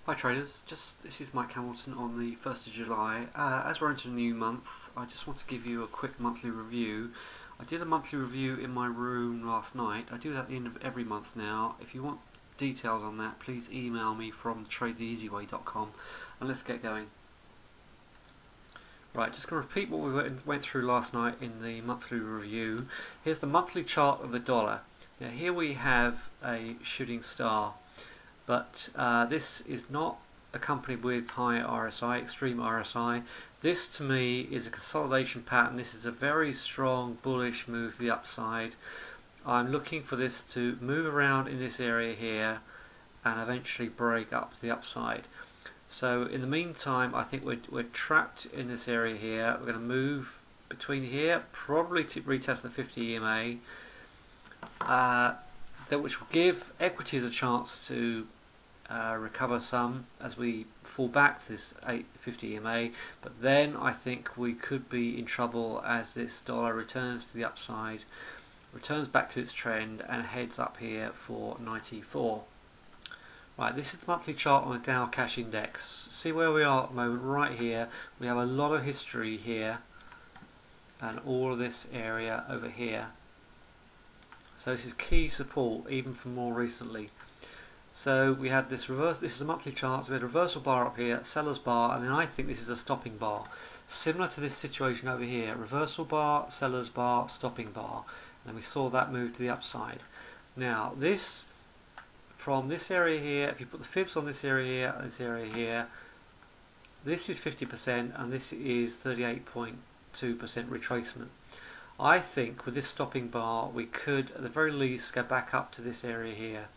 Hi traders, this is Mike Hamilton on the 1st of July. As we're into a new month, I just want to give you a quick monthly review. I did a monthly review in my room last night. I do that at the end of every month now. If you want details on that, please email me from tradetheeasyway.com and let's get going. Right, just going to repeat what we went through last night in the monthly review. Here's the monthly chart of the dollar. Now here we have a shooting star. But this is not accompanied with high RSI, extreme RSI. This to me is a consolidation pattern. This is a very strong bullish move to the upside. I'm looking for this to move around in this area here and eventually break up to the upside. So in the meantime, I think we're trapped in this area here. We're going to move between here, probably to retest the 50 EMA. Which will give equities a chance to recover some as we fall back to this 850 EMA, but then I think we could be in trouble as this dollar returns to the upside, returns back to its trend and heads up here for 94. Right, this is the monthly chart on the Dow Cash Index. See where we are at the moment, right here. We have a lot of history here and all of this area over here. So this is key support even from more recently. So we had this reverse, this is a monthly chart, so we had a reversal bar up here, seller's bar, and then I think this is a stopping bar. Similar to this situation over here, reversal bar, seller's bar, stopping bar. And then we saw that move to the upside. Now this, from this area here, if you put the fibs on this area here and this area here, this is 50% and this is 38.2% retracement. I think with this stopping bar we could at the very least go back up to this area here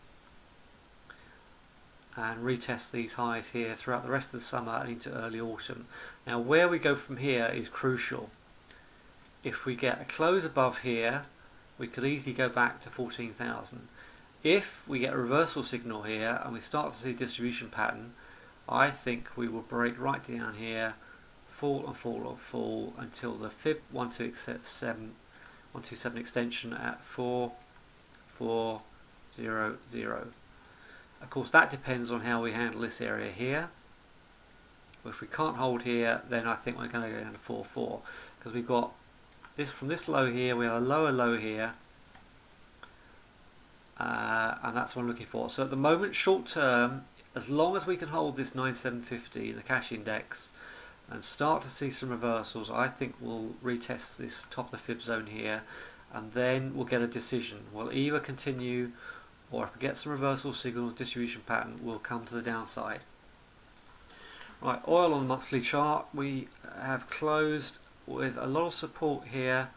and retest these highs here throughout the rest of the summer and into early autumn. Now where we go from here is crucial. If we get a close above here we could easily go back to 14,000. If we get a reversal signal here and we start to see a distribution pattern, I think we will break right down here, fall and fall and fall until the fib 127 extension at 4400. Of course that depends on how we handle this area here. If we can't hold here, then I think we're going to go down to 44 because we've got this from this low here, we have a lower low here, and that's what I'm looking for. So at the moment, short term, as long as we can hold this 9750 in the cash index and start to see some reversals, I think we'll retest this top of the fib zone here and then we'll get a decision. We'll either continue, or if we get some reversal signals, distribution pattern, we'll come to the downside. Right, oil on the monthly chart, we have closed with a lot of support here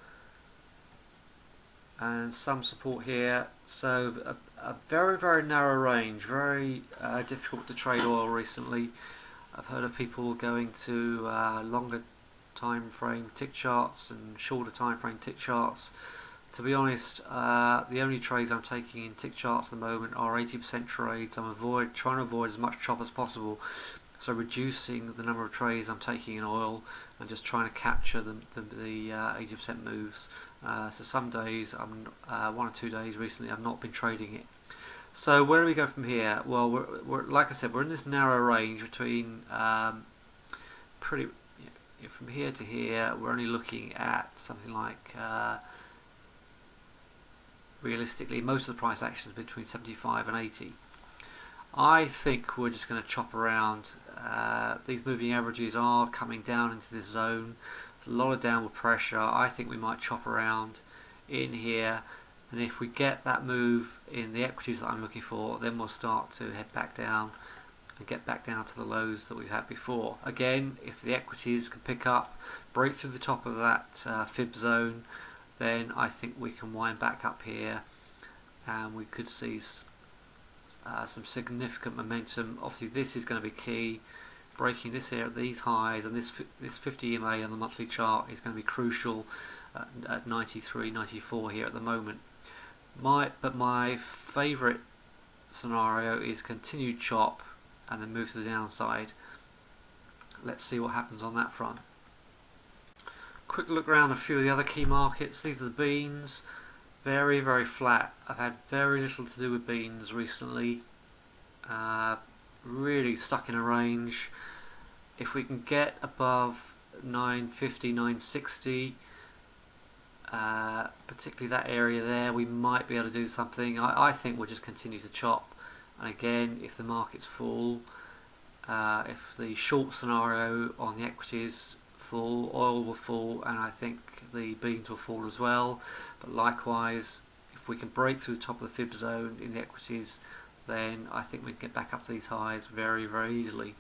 and some support here, so a very narrow range, very difficult to trade oil recently. I've heard of people going to longer time frame tick charts and shorter time frame tick charts. To be honest, the only trades I'm taking in tick charts at the moment are 80% trades. I'm trying to avoid as much chop as possible, so reducing the number of trades I'm taking in oil and just trying to capture the 80% moves. So some days, 1 or 2 days recently, I've not been trading it. So where do we go from here? Well, we're like I said, we're in this narrow range between from here to here. We're only looking at something like realistically, most of the price action is between 75 and 80. I think we're just going to chop around. These moving averages are coming down into this zone. There's a lot of downward pressure. I think we might chop around in here, and if we get that move in the equities that I'm looking for, then we'll start to head back down and get back down to the lows that we've had before. Again, if the equities can pick up, break through the top of that fib zone, then I think we can wind back up here and we could see some significant momentum. Obviously this is going to be key. Breaking this area, these highs, and this 50 EMA on the monthly chart is going to be crucial at 93, 94 here at the moment. But my favourite scenario is continued chop and then move to the downside. Let's see what happens on that front. Quick look around a few of the other key markets. These are the beans. Very flat. I've had very little to do with beans recently. really stuck in a range. If we can get above 950, 960, particularly that area there, we might be able to do something. I think we'll just continue to chop. And again, if the markets fall, if the short scenario on the equities fall, oil will fall, and I think the beans will fall as well. But likewise, if we can break through the top of the fib zone in the equities, then I think we can get back up to these highs very, very easily.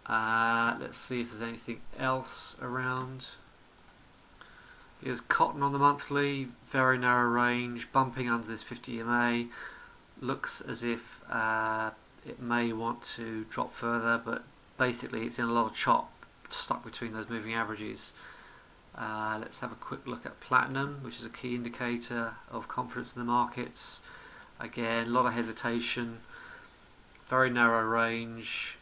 Let's see if there's anything else around. Here's cotton on the monthly, very narrow range, bumping under this 50 EMA. Looks as if it may want to drop further, but basically it's in a lot of chop, stuck between those moving averages. Let's have a quick look at platinum, which is a key indicator of confidence in the markets. Again, a lot of hesitation, very narrow range.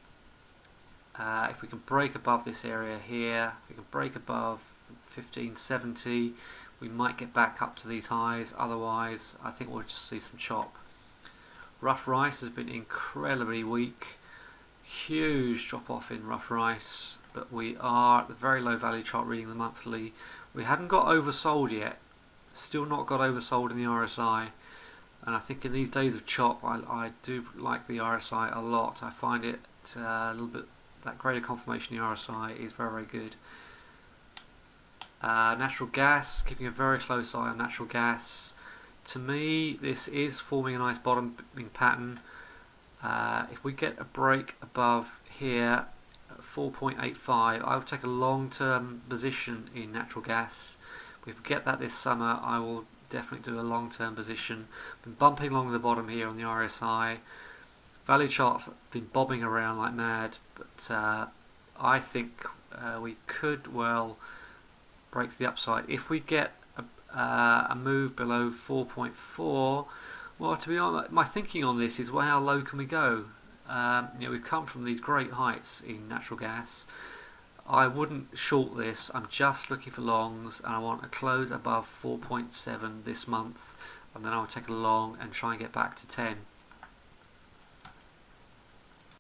If we can break above this area here, if we can break above 1570, we might get back up to these highs. Otherwise, I think we'll just see some chop. Rough rice has been incredibly weak, huge drop off in rough rice, but we are at the very low value chart reading the monthly. We haven't got oversold yet, still not got oversold in the RSI, and I think in these days of chop I do like the RSI a lot. I find it a little bit, that greater confirmation in the RSI is very, very good. Natural gas, keeping a very close eye on natural gas. To me, this is forming a nice bottoming pattern. If we get a break above here at 4.85, I will take a long-term position in natural gas. If we get that this summer, I will definitely do a long-term position. Been bumping along the bottom here on the RSI. Value charts have been bobbing around like mad, but I think we could well break to the upside. If we get a move below 4.4, well, to be honest, my thinking on this is, well, how low can we go? We've come from these great heights in natural gas. I wouldn't short this. I'm just looking for longs, and I want a close above 4.7 this month, and then I'll take a long and try and get back to 10.